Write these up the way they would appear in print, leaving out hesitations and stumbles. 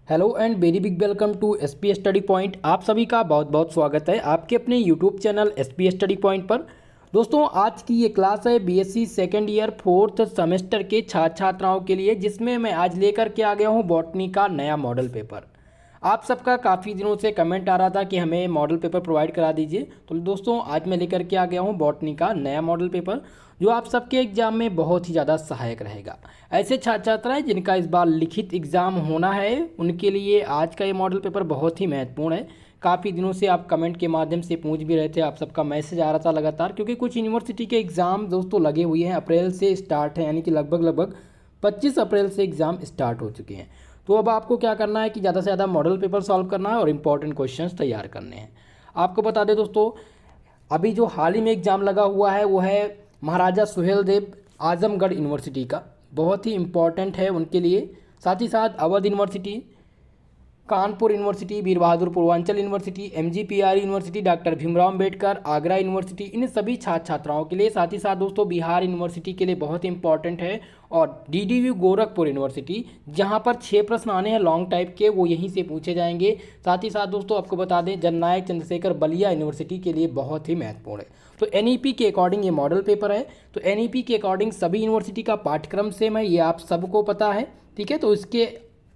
Hello and very big welcome to SP study point. आप सभी का बहुत बहुत स्वागत है आपके अपने YouTube channel SP study point पर। दोस्तों आज की ये क्लास है BSc second year fourth semester के छात्र छात्राओं के लिए, जिसमें मैं आज लेकर के आ गया हूँ बॉटनी का नया मॉडल पेपर। आप सबका काफ़ी दिनों से कमेंट आ रहा था कि हमें मॉडल पेपर प्रोवाइड करा दीजिए, तो दोस्तों आज मैं लेकर के आ गया हूँ बॉटनी का नया मॉडल पेपर, जो आप सबके एग्जाम में बहुत ही ज़्यादा सहायक रहेगा। ऐसे छात्र छात्राएं जिनका इस बार लिखित एग्जाम होना है, उनके लिए आज का ये मॉडल पेपर बहुत ही महत्वपूर्ण है। काफ़ी दिनों से आप कमेंट के माध्यम से पूछ भी रहे थे, आप सबका मैसेज आ रहा था लगातार, क्योंकि कुछ यूनिवर्सिटी के एग्ज़ाम दोस्तों लगे हुए हैं, अप्रैल से स्टार्ट है, यानी कि लगभग 25 अप्रैल से एग्ज़ाम स्टार्ट हो चुके हैं। तो अब आपको क्या करना है कि ज़्यादा से ज़्यादा मॉडल पेपर सॉल्व करना है और इंपॉर्टेंट क्वेश्चंस तैयार करने हैं। आपको बता दें दोस्तों, अभी जो हाल ही में एग्ज़ाम लगा हुआ है वो है महाराजा सुहेलदेव आजमगढ़ यूनिवर्सिटी का, बहुत ही इम्पॉर्टेंट है उनके लिए। साथ ही साथ Awadh university, Kanpur university, Veer Bahadur Purvanchal university, MGPR university, doctor Bhimrao Ambedkar Agra university, इन सभी छात्र छात्राओं के लिए। साथ ही साथ दोस्तों बिहार यूनिवर्सिटी के लिए बहुत इंपॉर्टेंट है, और डीडीयू गोरखपुर यूनिवर्सिटी, जहां पर 6 प्रश्न आने हैं लॉन्ग टाइप के, वो यहीं से पूछे जाएंगे। साथ ही साथ दोस्तों आपको बता दें जननायक चंद्रशेखर बलिया यूनिवर्सिटी के लिए बहुत ही महत्वपूर्ण है। तो एनईपी के अकॉर्डिंग ये मॉडल पेपर है, तो एनईपी के अकॉर्डिंग सभी यूनिवर्सिटी का पाठ्यक्रम सेम है, ये आप सबको पता है, ठीक है। तो इसके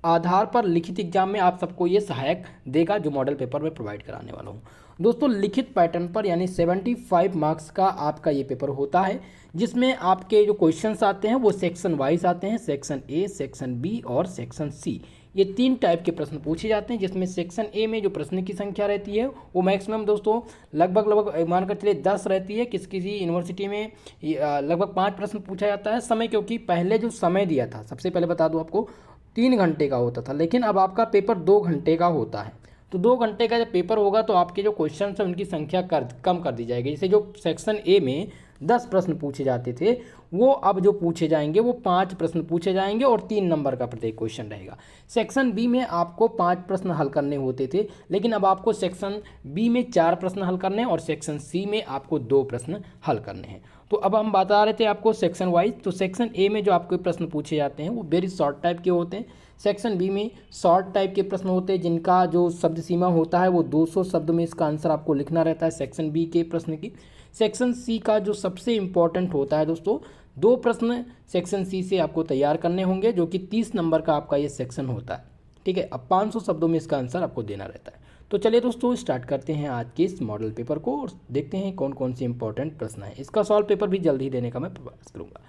आधार पर लिखित एग्जाम में आप सबको ये सहायक देगा, जो मॉडल पेपर में प्रोवाइड कराने वाला हूँ। दोस्तों लिखित पैटर्न पर यानी 75 मार्क्स का आपका ये पेपर होता है, जिसमें आपके जो क्वेश्चंस आते हैं वो सेक्शन वाइज आते हैं, सेक्शन ए, सेक्शन बी और सेक्शन सी। ये 3 टाइप के प्रश्न पूछे जाते हैं, जिसमें सेक्शन ए में जो प्रश्न की संख्या रहती है वो मैक्सिमम दोस्तों लगभग मानकर चलिए 10 रहती है। किसी यूनिवर्सिटी में लगभग 5 प्रश्न पूछा जाता है। समय, क्योंकि पहले जो समय दिया था, सबसे पहले बता दूं आपको, 3 घंटे का होता था, लेकिन अब आपका पेपर 2 घंटे का होता है। तो 2 घंटे का जब पेपर होगा तो आपके जो क्वेश्चन है उनकी संख्या कम कर दी जाएगी। जैसे जो सेक्शन ए में 10 प्रश्न पूछे जाते थे, वो अब जो पूछे जाएंगे वो 5 प्रश्न पूछे जाएंगे और 3 नंबर का प्रत्येक क्वेश्चन रहेगा। सेक्शन बी में आपको 5 प्रश्न हल करने होते थे, लेकिन अब आपको सेक्शन बी में 4 प्रश्न हल करने हैं और सेक्शन सी में आपको 2 प्रश्न हल करने हैं। तो अब हम बता रहे थे आपको सेक्शन वाइज। तो सेक्शन ए में जो आपको प्रश्न पूछे जाते हैं वो वेरी शॉर्ट टाइप के होते हैं। सेक्शन बी में शॉर्ट टाइप के प्रश्न होते हैं, जिनका जो शब्द सीमा होता है वो 200 शब्द में इसका आंसर आपको लिखना रहता है सेक्शन बी के प्रश्न की। सेक्शन सी का जो सबसे इम्पॉर्टेंट होता है दोस्तों, 2 प्रश्न सेक्शन सी से आपको तैयार करने होंगे, जो कि 30 नंबर का आपका ये सेक्शन होता है, ठीक है। अब 500 शब्दों में इसका आंसर आपको देना रहता है। तो चलिए दोस्तों स्टार्ट करते हैं आज के इस मॉडल पेपर को और देखते हैं कौन कौन से इंपॉर्टेंट प्रश्न हैं। इसका सॉल्व पेपर भी जल्दी देने का मैं प्रयास करूँगा।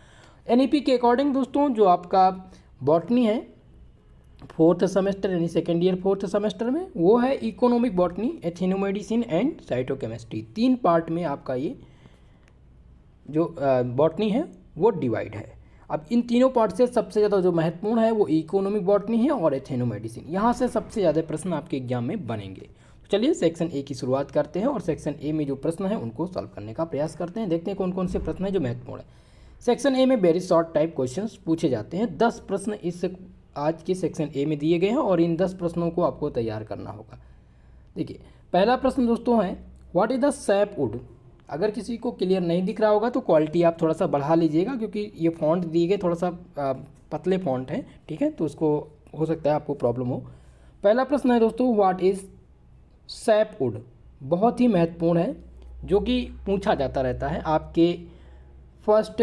एनईपी के अकॉर्डिंग दोस्तों जो आपका बॉटनी है फोर्थ सेमेस्टर यानी सेकेंड ईयर फोर्थ सेमेस्टर में, वो है इकोनॉमिक बॉटनी, एथेनोमेडिसिन एंड साइटोकेमिस्ट्री। 3 पार्ट में आपका ये जो बॉटनी है वो डिवाइड है। अब इन तीनों पार्ट से सबसे ज़्यादा जो महत्वपूर्ण है वो इकोनॉमिक बॉटनी है और एथेनोमेडिसिन। यहाँ से सबसे ज़्यादा प्रश्न आपके एग्जाम में बनेंगे। तो चलिए सेक्शन ए की शुरुआत करते हैं और सेक्शन ए में जो प्रश्न है उनको सॉल्व करने का प्रयास करते हैं। देखते हैं कौन कौन से प्रश्न हैं जो महत्वपूर्ण है। सेक्शन ए में वेरी शॉर्ट टाइप क्वेश्चन पूछे जाते हैं। 10 प्रश्न इस आज के सेक्शन ए में दिए गए हैं और इन 10 प्रश्नों को आपको तैयार करना होगा। देखिए पहला प्रश्न दोस्तों है, what is the SAP would. अगर किसी को क्लियर नहीं दिख रहा होगा तो क्वालिटी आप थोड़ा सा बढ़ा लीजिएगा, क्योंकि ये फॉन्ट दिए गए थोड़ा सा पतले फॉन्ट हैं, ठीक है, तो उसको हो सकता है आपको प्रॉब्लम हो। पहला प्रश्न है दोस्तों, व्हाट इज सैप वुड। बहुत ही महत्वपूर्ण है, जो कि पूछा जाता रहता है आपके फर्स्ट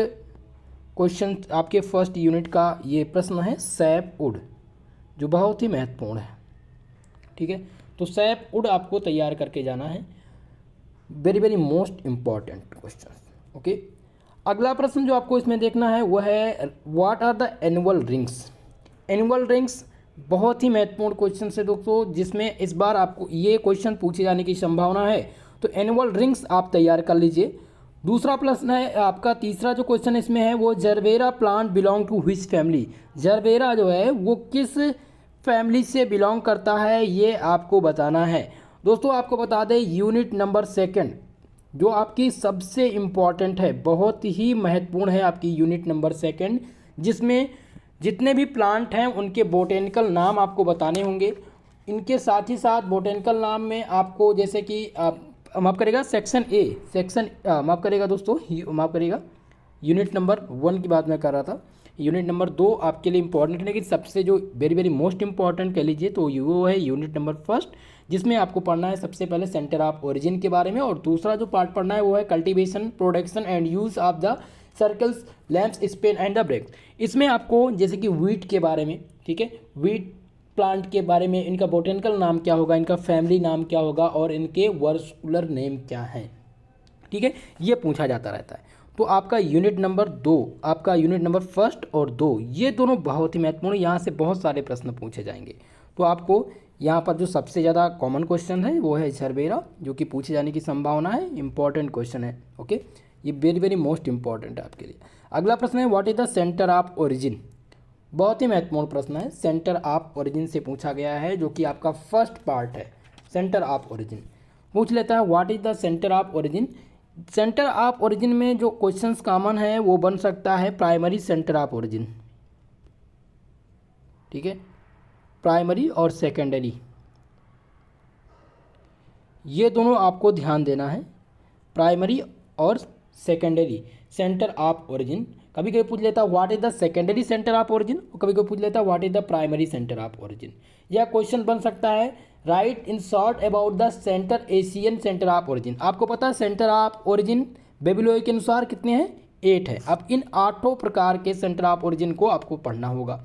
क्वेश्चन, आपके फर्स्ट यूनिट का ये प्रश्न है सैप वुड, जो बहुत ही महत्वपूर्ण है, ठीक है। तो सैप वुड आपको तैयार करके जाना है, very very most important question, okay. अगला प्रश्न जो आपको इसमें देखना है वो है, what are the annual rings. Annual rings बहुत ही महत्वपूर्ण क्वेश्चन है दोस्तों, जिसमें इस बार आपको ये क्वेश्चन पूछे जाने की संभावना है। तो एनुअल रिंग्स आप तैयार कर लीजिए। दूसरा प्रश्न है आपका, तीसरा जो क्वेश्चन इसमें है वो, gerbera plant belong to which family. Gerbera जो है वो किस फैमिली से बिलोंग करता है, ये आपको बताना है। दोस्तों आपको बता दें यूनिट नंबर 2 जो आपकी सबसे इम्पॉर्टेंट है, बहुत ही महत्वपूर्ण है आपकी यूनिट नंबर 2, जिसमें जितने भी प्लांट हैं उनके बोटेनिकल नाम आपको बताने होंगे। इनके साथ ही साथ बोटेनिकल नाम में आपको, जैसे कि माफ़ करेगा सेक्शन ए, माफ़ करेगा दोस्तों, माफ़ करेगा यूनिट नंबर 1 की बात मैं कर रहा था। यूनिट नंबर 2 आपके लिए इंपॉर्टेंट है, लेकिन सबसे जो वेरी वेरी मोस्ट इंपॉर्टेंट कह लीजिए तो वो है यूनिट नंबर फर्स्ट, जिसमें आपको पढ़ना है सबसे पहले सेंटर ऑफ ओरिजिन के बारे में, और दूसरा जो पार्ट पढ़ना है वो है cultivation, production and use of the circles, lamps, Spain and the break. इसमें आपको जैसे कि वीट के बारे में, ठीक है, वीट प्लांट के बारे में, इनका बोटेनिकल नाम क्या होगा, इनका फैमिली नाम क्या होगा और इनके वर्सकुलर नेम क्या है, ठीक है, ये पूछा जाता रहता है। तो आपका यूनिट नंबर 2, आपका यूनिट नंबर फर्स्ट और 2 ये दोनों बहुत ही महत्वपूर्ण, यहाँ से बहुत सारे प्रश्न पूछे जाएंगे। तो आपको यहाँ पर जो सबसे ज़्यादा कॉमन क्वेश्चन है वो है झरबेरा, जो कि पूछे जाने की संभावना है, इंपॉर्टेंट क्वेश्चन है। ओके, ये वेरी वेरी मोस्ट इंपॉर्टेंट है आपके लिए। अगला प्रश्न है what is the centre of origin. बहुत ही महत्वपूर्ण प्रश्न है, सेंटर ऑफ ओरिजिन से पूछा गया है, जो कि आपका फर्स्ट पार्ट है। सेंटर ऑफ ओरिजिन पूछ लेता है what is the centre of origin. Centre of origin में जो क्वेश्चंस कॉमन है वो बन सकता है प्राइमरी सेंटर ऑफ ओरिजिन, ठीक है, प्राइमरी और सेकेंडरी, ये दोनों आपको ध्यान देना है, प्राइमरी और सेकेंडरी सेंटर ऑफ ओरिजिन। कभी कभी पूछ लेता what is the secondary centre of origin, और कभी कभी पूछ लेता what is the primary centre of origin. यह क्वेश्चन बन सकता है write in short about the centre Asian centre of origin. आपको पता है सेंटर ऑफ ओरिजिन बेबीलोय के अनुसार कितने हैं, 8 है। अब इन 8 प्रकार के सेंटर ऑफ ओरिजिन को आपको पढ़ना होगा।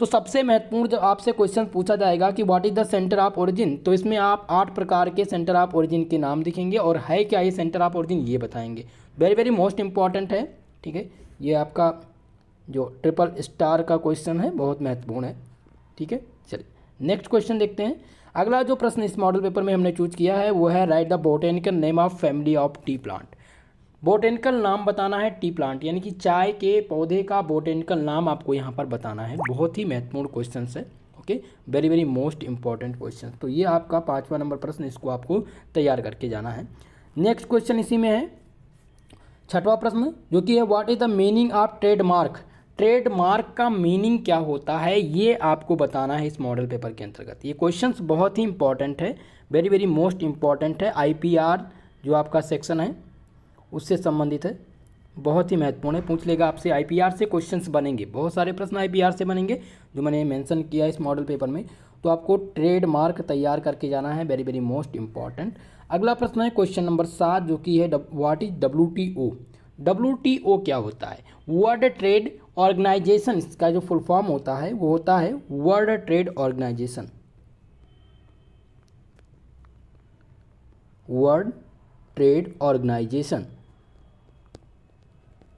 तो सबसे महत्वपूर्ण जब आपसे क्वेश्चन पूछा जाएगा कि what is the centre of origin, तो इसमें आप 8 प्रकार के सेंटर ऑफ ओरिजिन के नाम लिखेंगे और है क्या ये सेंटर ऑफ ओरिजिन ये बताएंगे। वेरी वेरी मोस्ट इंपॉर्टेंट है, ठीक है, ये आपका जो ट्रिपल स्टार का क्वेश्चन है बहुत महत्वपूर्ण है, ठीक है। चलिए नेक्स्ट क्वेश्चन देखते हैं। अगला जो प्रश्न इस मॉडल पेपर में हमने चूज किया है वो है right the botanical name of family of T plant. Botanical नाम बताना है टी प्लांट, यानी कि चाय के पौधे का बोटेनिकल नाम आपको यहाँ पर बताना है। बहुत ही महत्वपूर्ण क्वेश्चन है, okay, very very most important question. तो ये आपका 5वां नंबर प्रश्न, इसको आपको तैयार करके जाना है। नेक्स्ट क्वेश्चन इसी में है 6वां प्रश्न, जो कि है what is the meaning of trademark. Trademark का मीनिंग क्या होता है ये आपको बताना है इस मॉडल पेपर के अंतर्गत। ये क्वेश्चंस बहुत ही इंपॉर्टेंट है, वेरी वेरी मोस्ट इंपॉर्टेंट है। आईपीआर जो आपका सेक्शन है उससे संबंधित है, बहुत ही महत्वपूर्ण है। पूछ लेगा आपसे, आईपीआर से क्वेश्चंस बनेंगे, बहुत सारे प्रश्न आईपीआर से बनेंगे जो मैंने मेंशन किया इस मॉडल पेपर में। तो आपको ट्रेडमार्क तैयार करके जाना है, वेरी वेरी मोस्ट इंपॉर्टेंट। अगला प्रश्न है क्वेश्चन नंबर 7, जो कि है व्हाट इज WTO। WTO क्या होता है, वर्ल्ड ट्रेड ऑर्गेनाइजेशन, इसका जो फुल फॉर्म होता है वो होता है world trade organization, world trade organization,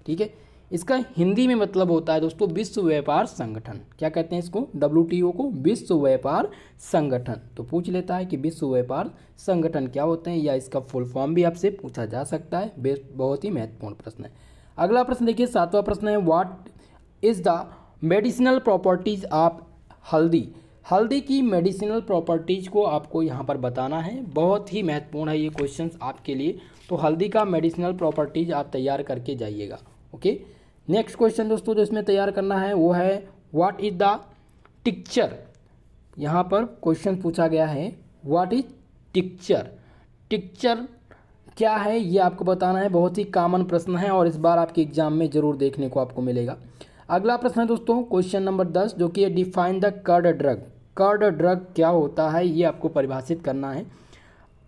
ठीक है। इसका हिंदी में मतलब होता है दोस्तों विश्व व्यापार संगठन। क्या कहते हैं इसको, WTO को, विश्व व्यापार संगठन। तो पूछ लेता है कि विश्व व्यापार संगठन क्या होते हैं, या इसका फुल फॉर्म भी आपसे पूछा जा सकता है। बहुत ही महत्वपूर्ण प्रश्न है। अगला प्रश्न देखिए 7वां प्रश्न है what is the medicinal properties of हल्दी। हल्दी की मेडिसिनल प्रॉपर्टीज को आपको यहाँ पर बताना है, बहुत ही महत्वपूर्ण है ये क्वेश्चंस आपके लिए। तो हल्दी का मेडिसिनल प्रॉपर्टीज आप तैयार करके जाइएगा, ओके। नेक्स्ट क्वेश्चन दोस्तों जो इसमें तैयार करना है वो है व्हाट इज द टिक्चर। यहाँ पर क्वेश्चन पूछा गया है व्हाट इज टिक्चर। टिक्चर क्या है ये आपको बताना है, बहुत ही कॉमन प्रश्न है और इस बार आपके एग्जाम में जरूर देखने को आपको मिलेगा। अगला प्रश्न है दोस्तों क्वेश्चन नंबर 10, जो कि है define the crude drug. Crude drug क्या होता है ये आपको परिभाषित करना है।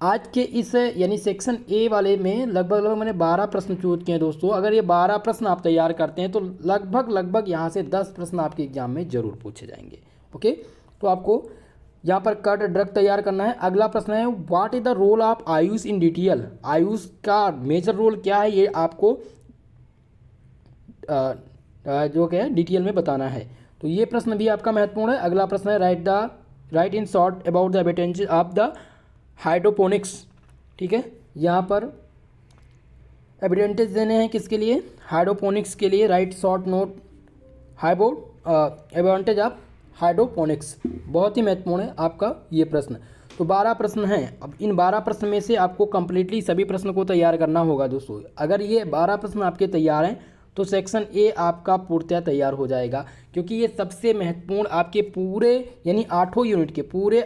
आज के इस यानी सेक्शन ए वाले में लगभग मैंने 12 प्रश्न चूज किए हैं दोस्तों। अगर ये 12 प्रश्न आप तैयार करते हैं तो लगभग यहाँ से 10 प्रश्न आपके एग्जाम में जरूर पूछे जाएंगे, ओके। तो आपको यहाँ पर कर्ड ड्रग तैयार करना है। अगला प्रश्न है what is the role of AYUSH in detail. AYUSH का मेजर रोल क्या है ये आपको जो क्या है डिटेल में बताना है। तो ये प्रश्न भी आपका महत्वपूर्ण है। अगला प्रश्न है write in short about the advantage of the hydroponics, ठीक है। यहाँ पर एविडेंटेज देने हैं किसके लिए, हाइड्रोपोनिक्स के लिए। Right short note advantage of hydroponics, बहुत ही महत्वपूर्ण है आपका ये प्रश्न। तो 12 प्रश्न हैं। अब इन 12 प्रश्न में से आपको कंप्लीटली सभी प्रश्न को तैयार करना होगा दोस्तों। अगर ये 12 प्रश्न आपके तैयार हैं तो सेक्शन ए आपका पूर्णतः तैयार हो जाएगा, क्योंकि ये सबसे महत्वपूर्ण आपके पूरे यानी 8 यूनिट के पूरे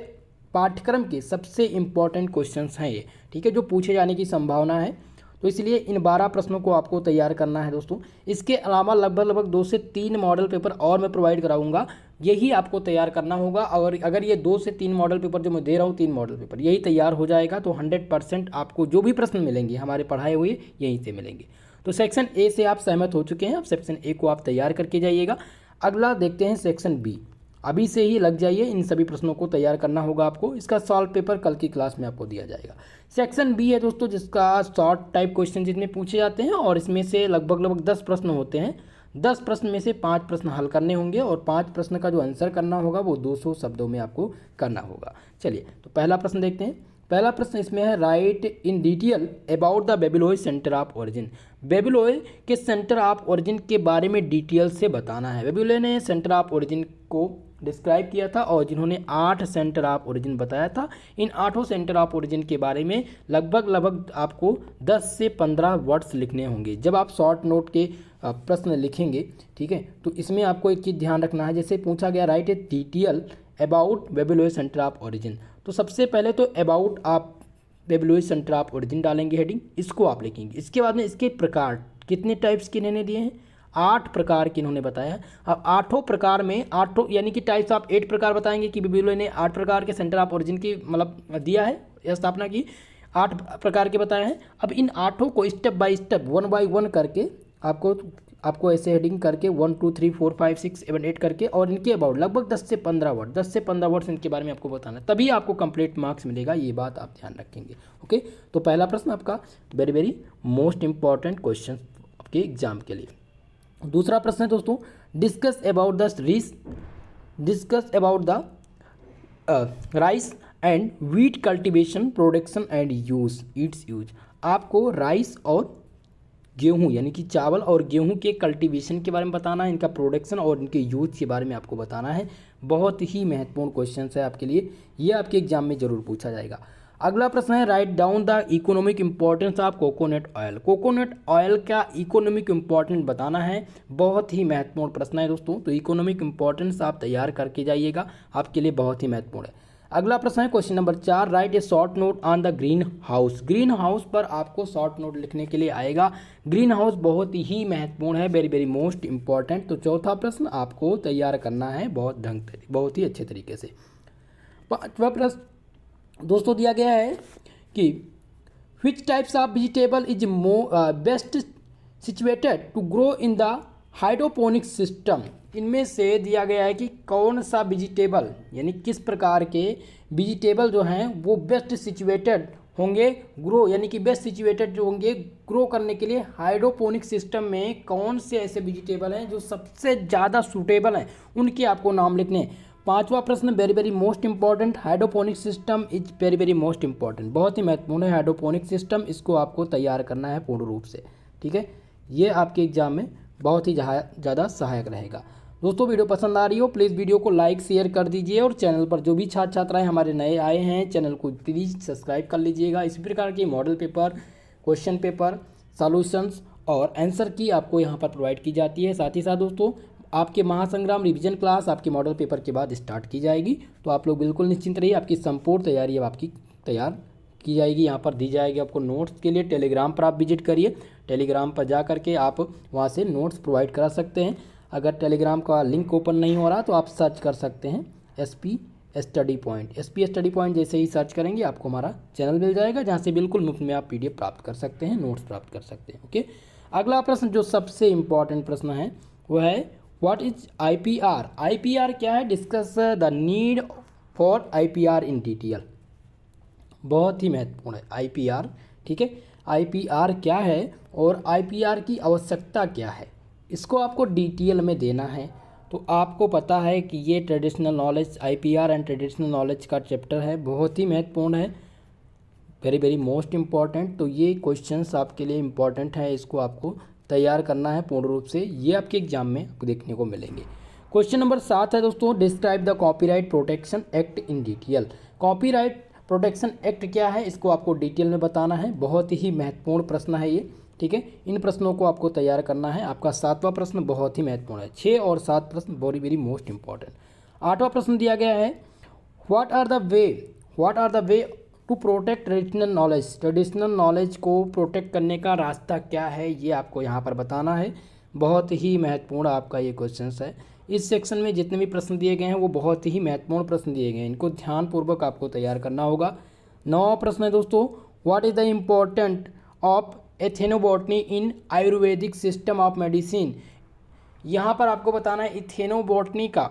पाठ्यक्रम के सबसे इम्पॉर्टेंट क्वेश्चंस हैं ये, ठीक है, जो पूछे जाने की संभावना है। तो इसलिए इन 12 प्रश्नों को आपको तैयार करना है दोस्तों। इसके अलावा लगभग 2 से 3 मॉडल पेपर और मैं प्रोवाइड कराऊंगा, यही आपको तैयार करना होगा। और अगर ये 2 से 3 मॉडल पेपर जो मैं दे रहा हूँ, 3 मॉडल पेपर यही तैयार हो जाएगा तो 100% आपको जो भी प्रश्न मिलेंगे हमारे पढ़ाए हुए यहीं से मिलेंगे। तो सेक्शन ए से आप सहमत हो चुके हैं, अब सेक्शन ए को आप तैयार करके जाइएगा। अगला देखते हैं सेक्शन बी। अभी से ही लग जाइए, इन सभी प्रश्नों को तैयार करना होगा आपको। इसका सॉल्व पेपर कल की क्लास में आपको दिया जाएगा। सेक्शन बी है दोस्तों, जिसका शॉर्ट टाइप क्वेश्चन जिसमें पूछे जाते हैं और इसमें से लगभग 10 प्रश्न होते हैं। 10 प्रश्न में से 5 प्रश्न हल करने होंगे और 5 प्रश्न का जो आंसर करना होगा वो 200 शब्दों में आपको करना होगा। चलिए तो पहला प्रश्न देखते हैं। पहला प्रश्न इसमें है, write in detail about the Vavilov centre of origin. Vavilov के सेंटर ऑफ ओरिजिन के बारे में डिटेल से बताना है। बेबीलोय ने सेंटर ऑफ ओरिजिन को डिस्क्राइब किया था और जिन्होंने 8 सेंटर ऑफ ओरिजिन बताया था। इन 8 सेंटर ऑफ ओरिजिन के बारे में लगभग आपको 10 से 15 वर्ड्स लिखने होंगे जब आप शॉर्ट नोट के प्रश्न लिखेंगे, ठीक है। तो इसमें आपको एक चीज़ ध्यान रखना है, जैसे पूछा गया write a detail about Vavilov centre of origin, तो सबसे पहले तो अबाउट आप बेबीलोय सेंटर ऑफ ओरिजिन डालेंगे हेडिंग, इसको आप लिखेंगे। इसके बाद में इसके प्रकार कितने टाइप्स के इन्होंने दिए हैं, 8 प्रकार के इन्होंने बताया है। अब 8 प्रकार में 8 यानी कि टाइप्स आप 8 प्रकार बताएंगे कि बेबीलोय ने 8 प्रकार के सेंटर ऑफ ओरिजिन की मतलब दिया है या स्थापना की, 8 प्रकार के बताए हैं। अब इन 8 को स्टेप बाय स्टेप 1 बाय 1 करके आपको ऐसे हेडिंग करके 1 2 3 4 5 6 7 8 करके और इनके अबाउट लगभग 10 से 15 वर्ड्स इनके बारे में आपको बताना है, तभी आपको कंप्लीट मार्क्स मिलेगा। ये बात आप ध्यान रखेंगे। ओके, तो पहला प्रश्न आपका वेरी मोस्ट इंपॉर्टेंट क्वेश्चन आपके एग्जाम के लिए। दूसरा प्रश्न है दोस्तों, discuss about the rice and wheat cultivation production and it's use. आपको राइस और गेहूं यानी कि चावल और गेहूं के कल्टीवेशन के बारे में बताना है, इनका प्रोडक्शन और इनके यूज के बारे में आपको बताना है। बहुत ही महत्वपूर्ण क्वेश्चन है आपके लिए, ये आपके एग्जाम में जरूर पूछा जाएगा। अगला प्रश्न है, right down the economic importance of coconut oil. Coconut oil का इकोनॉमिक इंपॉर्टेंस बताना है, बहुत ही महत्वपूर्ण प्रश्न है दोस्तों। तो इकोनॉमिक इंपॉर्टेंस आप तैयार करके जाइएगा, आपके लिए बहुत ही महत्वपूर्ण है। अगला प्रश्न है question number 4, right A short note on the green house. Green house पर आपको शॉर्ट नोट लिखने के लिए आएगा। ग्रीन हाउस बहुत ही महत्वपूर्ण है, वेरी मोस्ट इंपॉर्टेंट। तो चौथा प्रश्न आपको तैयार करना है बहुत ही अच्छे तरीके से। पांचवा प्रश्न दोस्तों दिया गया है कि which types of vegetable is best situated to grow in the hydroponic system. इनमें से दिया गया है कि कौन सा वेजिटेबल यानी किस प्रकार के वेजिटेबल जो हैं वो बेस्ट सिचुएटेड होंगे ग्रो यानी कि बेस्ट सिचुएटेड जो होंगे ग्रो करने के लिए हाइड्रोपोनिक सिस्टम में। कौन से ऐसे वेजिटेबल हैं जो सबसे ज़्यादा सूटेबल हैं, उनके आपको नाम लिखने हैं। पांचवा प्रश्न very most important, hydroponic system is very most important, बहुत ही महत्वपूर्ण है हाइड्रोपोनिक सिस्टम। इसको आपको तैयार करना है पूर्ण रूप से, ठीक है। ये आपके एग्जाम में बहुत ही ज़्यादा सहायक रहेगा। दोस्तों वीडियो पसंद आ रही हो प्लीज़ वीडियो को लाइक शेयर कर दीजिए और चैनल पर जो भी छात्र छात्राएं हमारे नए आए हैं चैनल को प्लीज़ सब्सक्राइब कर लीजिएगा। इसी प्रकार के model paper, question paper, solutions और आंसर की आपको यहाँ पर प्रोवाइड की जाती है। साथ ही साथ दोस्तों आपके महासंग्राम रिवीजन क्लास आपके मॉडल पेपर के बाद स्टार्ट की जाएगी, तो आप लोग बिल्कुल निश्चिंत रहिए। आपकी संपूर्ण तैयारी अब आपकी तैयार की जाएगी, यहाँ पर दी जाएगी आपको नोट्स के लिए। टेलीग्राम पर आप विजिट करिए, टेलीग्राम पर जा करके आप वहाँ से नोट्स प्रोवाइड करा सकते हैं। अगर टेलीग्राम का लिंक ओपन नहीं हो रहा तो आप सर्च कर सकते हैं SP स्टडी पॉइंट जैसे ही सर्च करेंगे आपको हमारा चैनल मिल जाएगा, जहाँ से बिल्कुल मुफ्त में आप PDF प्राप्त कर सकते हैं, नोट्स प्राप्त कर सकते हैं। ओके, अगला प्रश्न जो सबसे इम्पॉर्टेंट प्रश्न है वो है व्हाट इज IPR। IPR क्या है, discuss the need for IPR in detail. बहुत ही महत्वपूर्ण है IPR, ठीक है। IPR क्या है और IPR की आवश्यकता क्या है, इसको आपको डिटेल में देना है। तो आपको पता है कि ये traditional knowledge IPR and traditional knowledge का चैप्टर है, बहुत ही महत्वपूर्ण है, वेरी मोस्ट इम्पॉर्टेंट। तो ये क्वेश्चंस आपके लिए इम्पॉर्टेंट है, इसको आपको तैयार करना है पूर्ण रूप से, ये आपके एग्जाम में देखने को मिलेंगे। क्वेश्चन नंबर 7 है दोस्तों, describe the copyright protection act in detail. Copyright protection act क्या है, इसको आपको डिटेल में बताना है, बहुत ही महत्वपूर्ण प्रश्न है ये, ठीक है। इन प्रश्नों को आपको तैयार करना है। आपका 7वां प्रश्न बहुत ही महत्वपूर्ण है, 6 और 7 प्रश्न वेरी मोस्ट इंपॉर्टेंट। 8वां प्रश्न दिया गया है what are the way to protect traditional knowledge को प्रोटेक्ट करने का रास्ता क्या है, ये आपको यहाँ पर बताना है। बहुत ही महत्वपूर्ण आपका ये क्वेश्चन है। इस सेक्शन में जितने भी प्रश्न दिए गए हैं वो बहुत ही महत्वपूर्ण प्रश्न दिए गए हैं, इनको ध्यानपूर्वक आपको तैयार करना होगा। 9वां प्रश्न है दोस्तों, what is the important of ethnobotany in Ayurvedic system of medicine. यहाँ पर आपको बताना है इथेनोबॉटनी का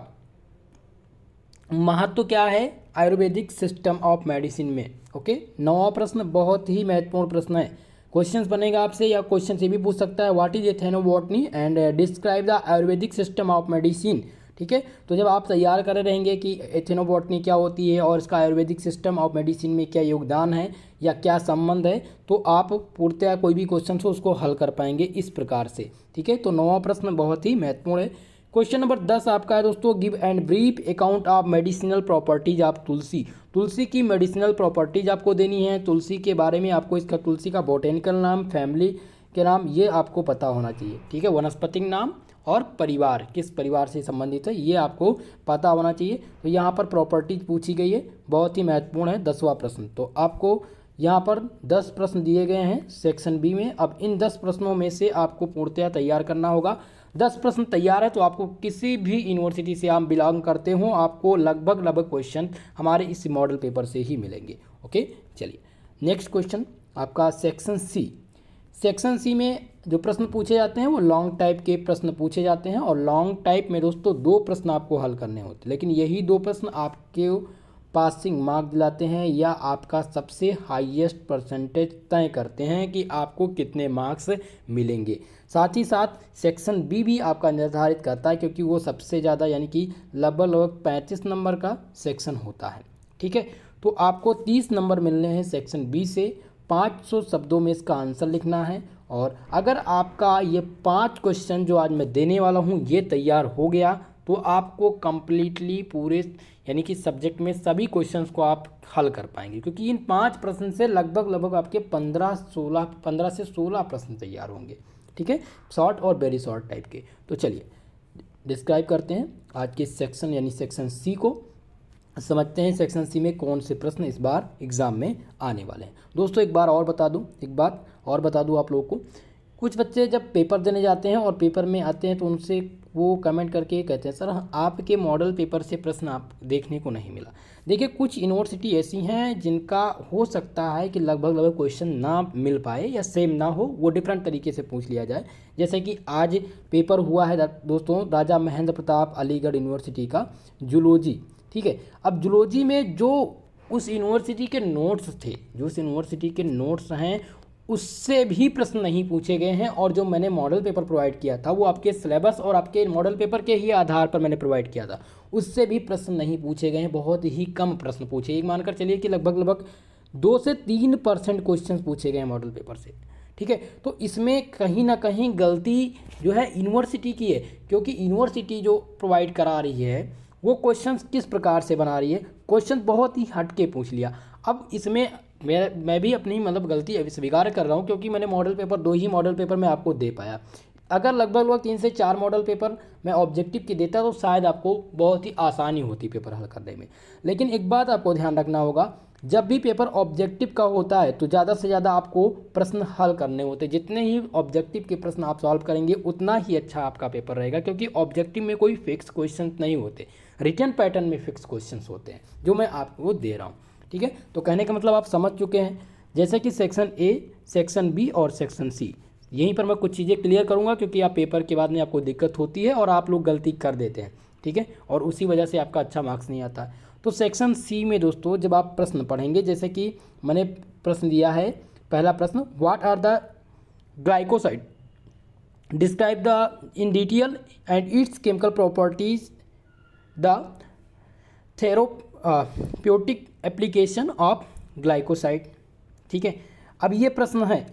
महत्व क्या है आयुर्वेदिक सिस्टम ऑफ मेडिसिन में। ओके, 9वां प्रश्न बहुत ही महत्वपूर्ण प्रश्न है, क्वेश्चंस बनेगा आपसे या क्वेश्चन से भी पूछ सकता है। What is ethnobotany and describe the Ayurvedic system of medicine. ठीक है, तो जब आप तैयार कर रहेंगे कि एथेनोबॉटनी क्या होती है और इसका आयुर्वेदिक सिस्टम ऑफ मेडिसिन में क्या योगदान है या क्या संबंध है, तो आप पूर्णतः कोई भी क्वेश्चन हो उसको हल कर पाएंगे इस प्रकार से। ठीक है, तो 9वां प्रश्न बहुत ही महत्वपूर्ण है। क्वेश्चन नंबर 10 आपका है दोस्तों, give and brief account of medicinal properties of tulsi. तुलसी की मेडिसिनल प्रॉपर्टीज आपको देनी है, तुलसी के बारे में आपको इसका तुलसी का बोटेनिकल नाम, फैमिली के नाम ये आपको पता होना चाहिए। ठीक है, वनस्पतिक नाम और परिवार, किस परिवार से संबंधित है ये आपको पता होना चाहिए। तो यहाँ पर प्रॉपर्टीज पूछी गई है, बहुत ही महत्वपूर्ण है 10वां प्रश्न। तो आपको यहाँ पर 10 प्रश्न दिए गए हैं सेक्शन बी में। अब इन 10 प्रश्नों में से आपको पूर्णतया तैयार करना होगा। 10 प्रश्न तैयार है तो आपको किसी भी यूनिवर्सिटी से आप बिलोंग करते हो, आपको लगभग क्वेश्चन हमारे इस मॉडल पेपर से ही मिलेंगे। ओके, चलिए नेक्स्ट क्वेश्चन आपका सेक्शन सी। सेक्शन सी में जो प्रश्न पूछे जाते हैं वो लॉन्ग टाइप के प्रश्न पूछे जाते हैं, और लॉन्ग टाइप में दोस्तों 2 प्रश्न आपको हल करने होते हैं, लेकिन यही 2 प्रश्न आपके पासिंग मार्क दिलाते हैं या आपका सबसे हाईएस्ट परसेंटेज तय करते हैं कि आपको कितने मार्क्स मिलेंगे। साथ ही साथ सेक्शन बी भी आपका निर्धारित करता है, क्योंकि वो सबसे ज़्यादा यानी कि लगभग 35 नंबर का सेक्शन होता है। ठीक है, तो आपको 30 नंबर मिलने हैं सेक्शन बी से। 500 शब्दों में इसका आंसर लिखना है, और अगर आपका ये 5 क्वेश्चन जो आज मैं देने वाला हूँ ये तैयार हो गया तो आपको कंप्लीटली पूरे यानी कि सब्जेक्ट में सभी क्वेश्चंस को आप हल कर पाएंगे, क्योंकि इन 5 प्रश्न से लगभग आपके 15 से 16 प्रश्न तैयार होंगे। ठीक है, शॉर्ट और वेरी शॉर्ट टाइप के। तो चलिए डिस्क्राइब करते हैं आज के सेक्शन यानी सेक्शन सी को, समझते हैं सेक्शन सी में कौन से प्रश्न इस बार एग्जाम में आने वाले हैं। दोस्तों एक बात और बता दूं आप लोगों को, कुछ बच्चे जब पेपर देने जाते हैं और पेपर में आते हैं तो उनसे वो कमेंट करके कहते हैं सर आपके मॉडल पेपर से प्रश्न आप देखने को नहीं मिला। देखिए कुछ यूनिवर्सिटी ऐसी हैं जिनका हो सकता है कि लगभग क्वेश्चन ना मिल पाए या सेम ना हो, वो डिफरेंट तरीके से पूछ लिया जाए। जैसे कि आज पेपर हुआ है दोस्तों राजा महेंद्र प्रताप अलीगढ़ यूनिवर्सिटी का जूलॉजी। ठीक है, अब जूलॉजी में जो उस यूनिवर्सिटी के नोट्स हैं उससे भी प्रश्न नहीं पूछे गए हैं, और जो मैंने मॉडल पेपर प्रोवाइड किया था वो आपके सिलेबस और आपके मॉडल पेपर के ही आधार पर मैंने प्रोवाइड किया था, उससे भी प्रश्न नहीं पूछे गए हैं। बहुत ही कम प्रश्न पूछे, एक मानकर चलिए कि लगभग 2 से 3% क्वेश्चन पूछे गए हैं मॉडल पेपर से। ठीक है, तो इसमें कहीं ना कहीं गलती जो है यूनिवर्सिटी की है, क्योंकि यूनिवर्सिटी जो प्रोवाइड करा रही है वो क्वेश्चंस किस प्रकार से बना रही है, क्वेश्चन बहुत ही हट के पूछ लिया। अब इसमें मैं भी अपनी गलती स्वीकार कर रहा हूँ, क्योंकि मैंने मॉडल पेपर 2 ही मॉडल पेपर मैं आपको दे पाया। अगर लगभग 3 से 4 मॉडल पेपर मैं ऑब्जेक्टिव की देता तो शायद आपको बहुत ही आसानी होती पेपर हल करने में। लेकिन एक बात आपको ध्यान रखना होगा, जब भी पेपर ऑब्जेक्टिव का होता है तो ज़्यादा से ज़्यादा आपको प्रश्न हल करने होते हैं। जितने ही ऑब्जेक्टिव के प्रश्न आप सॉल्व करेंगे उतना ही अच्छा आपका पेपर रहेगा, क्योंकि ऑब्जेक्टिव में कोई फिक्स क्वेश्चन नहीं होते, रिटन पैटर्न में फिक्स क्वेश्चन होते हैं जो मैं आपको दे रहा हूँ। ठीक है, तो कहने का मतलब आप समझ चुके हैं। जैसे कि सेक्शन ए, सेक्शन बी और सेक्शन सी, यहीं पर मैं कुछ चीज़ें क्लियर करूँगा, क्योंकि आप पेपर के बाद में आपको दिक्कत होती है और आप लोग गलती कर देते हैं। ठीक है, और उसी वजह से आपका अच्छा मार्क्स नहीं आता। तो सेक्शन सी में दोस्तों जब आप प्रश्न पढ़ेंगे, जैसे कि मैंने प्रश्न दिया है, पहला प्रश्न, what are the glycoside, describe the in detail and its chemical properties, the therapeutic application of glycoside. ठीक है, अब ये प्रश्न है।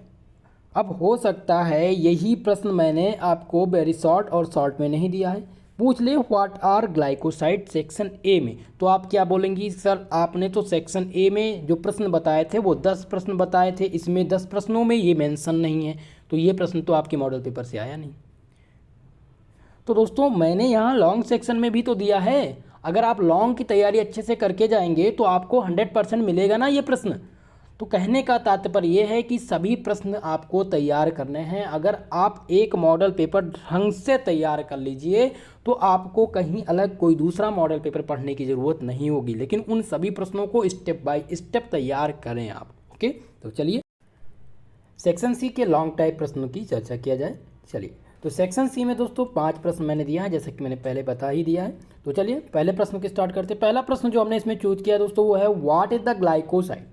अब हो सकता है यही प्रश्न मैंने आपको वेरी शॉर्ट और शॉर्ट में नहीं दिया है, पूछ ले what are glycoside section A में, तो आप क्या बोलेंगी सर आपने तो सेक्शन ए में जो प्रश्न बताए थे वो 10 प्रश्न बताए थे, इसमें 10 प्रश्नों में ये मेंशन नहीं है, तो ये प्रश्न तो आपके मॉडल पेपर से आया नहीं। तो दोस्तों मैंने यहाँ लॉन्ग सेक्शन में भी तो दिया है, अगर आप लॉन्ग की तैयारी अच्छे से करके जाएंगे तो आपको 100% मिलेगा ना ये प्रश्न। तो कहने का तात्पर्य यह है कि सभी प्रश्न आपको तैयार करने हैं। अगर आप एक मॉडल पेपर ढंग से तैयार कर लीजिए तो आपको कहीं अलग कोई दूसरा मॉडल पेपर पढ़ने की ज़रूरत नहीं होगी, लेकिन उन सभी प्रश्नों को स्टेप बाय स्टेप तैयार करें आप। ओके, तो चलिए सेक्शन सी के लॉन्ग टाइप प्रश्नों की चर्चा किया जाए। चलिए, तो सेक्शन सी में दोस्तों 5 प्रश्न मैंने दिया है, जैसे कि मैंने पहले बता ही दिया है। तो चलिए पहले प्रश्न के स्टार्ट करते हैं। पहला प्रश्न जो हमने इसमें चूज किया दोस्तों वो है what is the glycoside.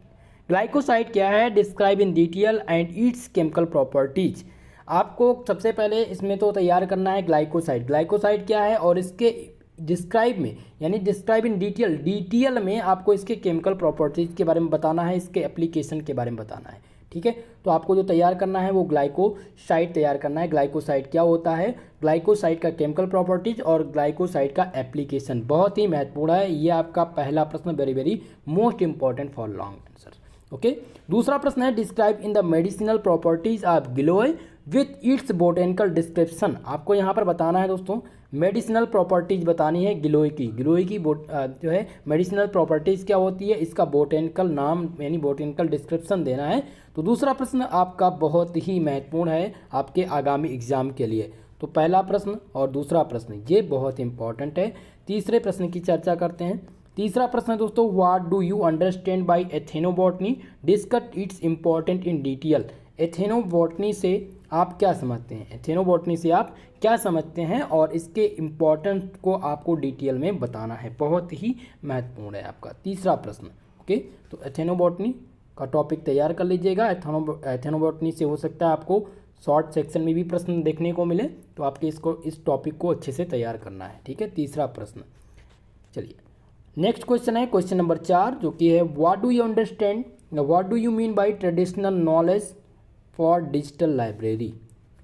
Glycoside क्या है, describe in detail and its chemical properties. आपको सबसे पहले इसमें तो तैयार करना है ग्लाइकोसाइड। ग्लाइकोसाइड क्या है और इसके डिस्क्राइब में यानी डिस्क्राइब इन डिटेल में आपको इसके केमिकल प्रॉपर्टीज के बारे में बताना है, इसके एप्लीकेशन के बारे में बताना है। ठीक है, तो आपको जो तैयार करना है वो ग्लाइकोसाइड तैयार करना है। ग्लाइकोसाइड क्या होता है, ग्लाइकोसाइड का केमिकल प्रॉपर्टीज और ग्लाइकोसाइड का एप्लीकेशन बहुत ही महत्वपूर्ण है। ये आपका पहला प्रश्न, very very most important for long answer. Okay, दूसरा प्रश्न है describe in the medicinal properties of giloy with its botanical description. आपको यहाँ पर बताना है दोस्तों मेडिसिनल प्रॉपर्टीज बतानी है गिलोय की। जो है मेडिसिनल प्रॉपर्टीज क्या होती है, इसका बोटेनिकल नाम यानी बोटेनिकल डिस्क्रिप्शन देना है। तो दूसरा प्रश्न आपका बहुत ही महत्वपूर्ण है आपके आगामी एग्जाम के लिए। तो पहला प्रश्न और दूसरा प्रश्न ये बहुत इंपॉर्टेंट है। तीसरे प्रश्न की चर्चा करते हैं। तीसरा प्रश्न दोस्तों what do you understand by ethnobotany, discuss its important in detail. Ethnobotany से आप क्या समझते हैं, एथेनोबॉटनी से आप क्या समझते हैं और इसके इम्पोर्टेंट को आपको डिटेल में बताना है, बहुत ही महत्वपूर्ण है आपका तीसरा प्रश्न। ओके, तो एथेनोबॉटनी का टॉपिक तैयार कर लीजिएगा। एथेनोबॉटनी से हो सकता है आपको शॉर्ट सेक्शन में भी प्रश्न देखने को मिले, तो आपके इस टॉपिक को अच्छे से तैयार करना है। ठीक है, तीसरा प्रश्न। चलिए नेक्स्ट क्वेश्चन है क्वेश्चन नंबर 4, जो कि है what do you understand, what do you mean by traditional knowledge for digital library.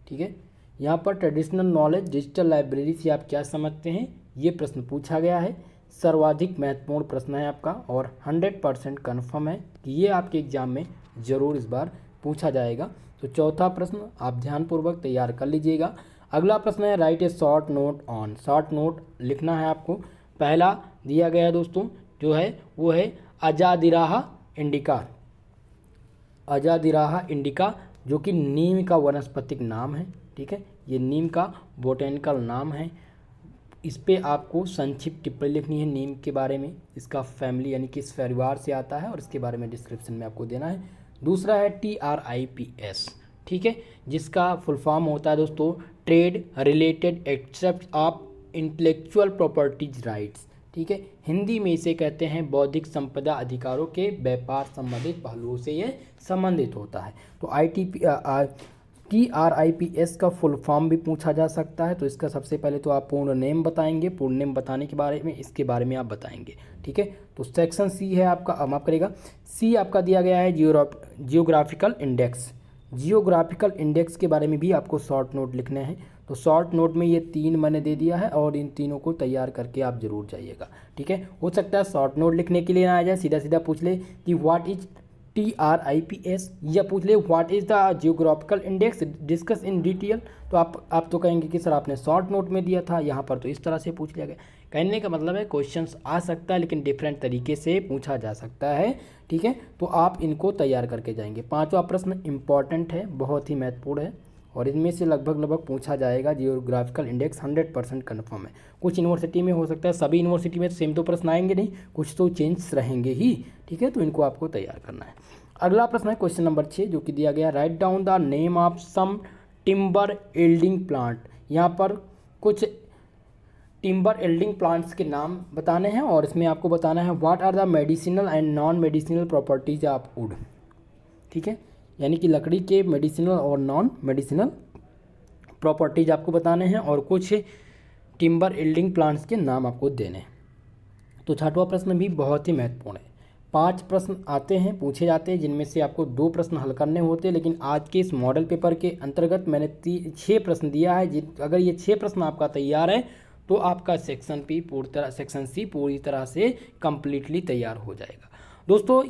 ठीक है, यहाँ पर ट्रेडिशनल नॉलेज डिजिटल लाइब्रेरी से आप क्या समझते हैं, ये प्रश्न पूछा गया है। सर्वाधिक महत्वपूर्ण प्रश्न है आपका और 100% कन्फर्म है कि ये आपके एग्जाम में ज़रूर इस बार पूछा जाएगा। तो चौथा प्रश्न आप ध्यानपूर्वक तैयार कर लीजिएगा। अगला प्रश्न है right A short note on. Short note लिखना है आपको। पहला दिया गया दोस्तों जो है वो है अजादिराहा इंडिका। अजादिराहा इंडिका जो कि नीम का वनस्पतिक नाम है। ठीक है, ये नीम का बोटेनिकल नाम है। इस पे आपको संक्षिप्त टिप्पणी लिखनी है नीम के बारे में, इसका फैमिली यानी किस परिवार से आता है और इसके बारे में डिस्क्रिप्शन में आपको देना है। दूसरा है TRIPS। ठीक है, जिसका फुल फॉर्म होता है दोस्तों trade related except of intellectual properties rights. ठीक है, हिंदी में इसे कहते हैं बौद्धिक संपदा अधिकारों के व्यापार संबंधित पहलुओं से ये संबंधित होता है। तो TRIPS का फुल फॉर्म भी पूछा जा सकता है। तो इसका सबसे पहले तो आप पूर्ण नेम बताएंगे, पूर्ण नेम बताने के बारे में इसके बारे में आप बताएंगे। ठीक है, तो सेक्शन सी है आपका, माफ करेगा सी आपका दिया गया है जियोग्राफिकल इंडेक्स। जियोग्राफिकल इंडेक्स के बारे में भी आपको शॉर्ट नोट लिखने हैं। तो शॉर्ट नोट में ये 3 मैंने दे दिया है और इन तीनों को तैयार करके आप जरूर जाइएगा। ठीक है, हो सकता है शॉर्ट नोट लिखने के लिए ना आ जाए, सीधा सीधा पूछ ले कि व्हाट इज TRIPS या पूछ ले what is the geographical index discuss in detail. तो आप तो कहेंगे कि सर आपने शॉर्ट नोट में दिया था, यहाँ पर तो इस तरह से पूछ लिया गया। कहने का मतलब है क्वेश्चंस आ सकता है लेकिन डिफरेंट तरीके से पूछा जा सकता है। ठीक है, तो आप इनको तैयार करके जाएंगे। पांचवा प्रश्न इंपॉर्टेंट है, बहुत ही महत्वपूर्ण है और इनमें से लगभग पूछा जाएगा। जियोग्राफिकल इंडेक्स 100% कन्फर्म है। कुछ यूनिवर्सिटी में हो सकता है, सभी यूनिवर्सिटी में सेम तो प्रश्न आएंगे नहीं, कुछ तो चेंज रहेंगे ही। ठीक है, तो इनको आपको तैयार करना है। अगला प्रश्न है क्वेश्चन नंबर 6, जो कि दिया गया write down the name of some timber yielding plant. यहाँ पर कुछ टिम्बर एल्डिंग प्लांट्स के नाम बताने हैं और इसमें आपको बताना है what are the medicinal and non medicinal properties of wood. ठीक है, यानी कि लकड़ी के मेडिसिनल और नॉन मेडिसिनल प्रॉपर्टीज आपको बताने हैं और कुछ टिम्बर एल्डिंग प्लांट्स के नाम आपको देने हैं। तो छठवां प्रश्न भी बहुत ही महत्वपूर्ण है। 5 प्रश्न आते हैं, पूछे जाते हैं, जिनमें से आपको 2 प्रश्न हल करने होते हैं। लेकिन आज के इस मॉडल पेपर के अंतर्गत मैंने 6 प्रश्न दिया है। अगर ये 6 प्रश्न आपका तैयार है तो आपका सेक्शन सी पूरी तरह से कंप्लीटली तैयार हो जाएगा। दोस्तों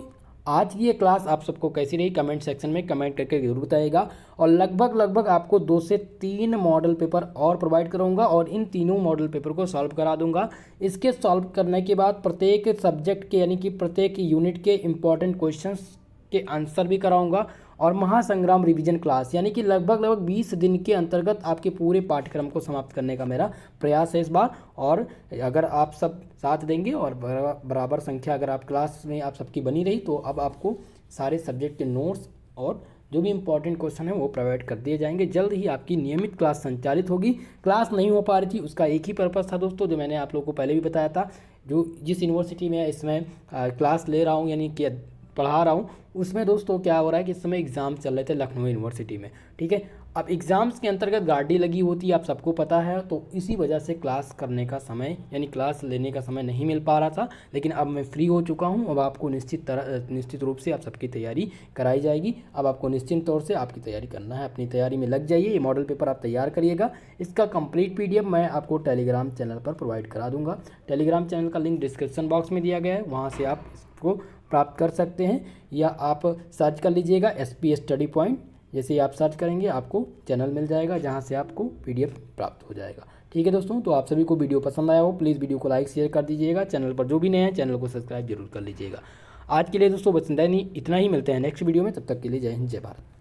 आज की ये क्लास आप सबको कैसी रही कमेंट सेक्शन में कमेंट करके जरूर बताइएगा। और लगभग आपको 2 से 3 मॉडल पेपर और प्रोवाइड करूंगा और इन तीनों मॉडल पेपर को सॉल्व करा दूंगा। इसके सॉल्व करने के बाद प्रत्येक सब्जेक्ट के यानी कि प्रत्येक यूनिट के इंपॉर्टेंट क्वेश्चंस के आंसर भी कराऊंगा और महासंग्राम रिवीजन क्लास यानी कि लगभग 20 दिन के अंतर्गत आपके पूरे पाठ्यक्रम को समाप्त करने का मेरा प्रयास है इस बार। और अगर आप सब साथ देंगे और बराबर संख्या अगर आप क्लास में आप सबकी बनी रही तो अब आपको सारे सब्जेक्ट के नोट्स और जो भी इंपॉर्टेंट क्वेश्चन है वो प्रोवाइड कर दिए जाएंगे। जल्द ही आपकी नियमित क्लास संचालित होगी। क्लास नहीं हो पा रही थी उसका एक ही पर्पज़ था दोस्तों, जो मैंने आप लोगों को पहले भी बताया था। जो जिस यूनिवर्सिटी में इसमें क्लास ले रहा हूँ यानी कि पढ़ा रहा हूँ उसमें दोस्तों क्या हो रहा है कि इस समय एग्ज़ाम चल रहे थे लखनऊ यूनिवर्सिटी में, ठीक है। अब एग्ज़ाम्स के अंतर्गत गाड़ी लगी होती है, आप सबको पता है, तो इसी वजह से क्लास करने का समय यानी क्लास लेने का समय नहीं मिल पा रहा था। लेकिन अब मैं फ्री हो चुका हूँ। अब आपको निश्चित रूप से आप सबकी तैयारी कराई जाएगी। अब आपको निश्चित तौर से आपकी तैयारी करना है, अपनी तैयारी में लग जाइए। ये मॉडल पेपर आप तैयार करिएगा। इसका कंप्लीट PDF मैं आपको टेलीग्राम चैनल पर प्रोवाइड करा दूंगा। टेलीग्राम चैनल का लिंक डिस्क्रिप्शन बॉक्स में दिया गया है, वहाँ से आप इसको प्राप्त कर सकते हैं, या आप सर्च कर लीजिएगा SPS स्टडी पॉइंट। जैसे ही आप सर्च करेंगे आपको चैनल मिल जाएगा जहां से आपको PDF प्राप्त हो जाएगा। ठीक है दोस्तों, तो आप सभी को वीडियो पसंद आया हो प्लीज़ वीडियो को लाइक शेयर कर दीजिएगा। चैनल पर जो भी नए हैं चैनल को सब्सक्राइब जरूर कर लीजिएगा। आज के लिए दोस्तों बस इतना ही मिलते हैं नेक्स्ट वीडियो में, तब तक के लिए जय हिंद जय भारत।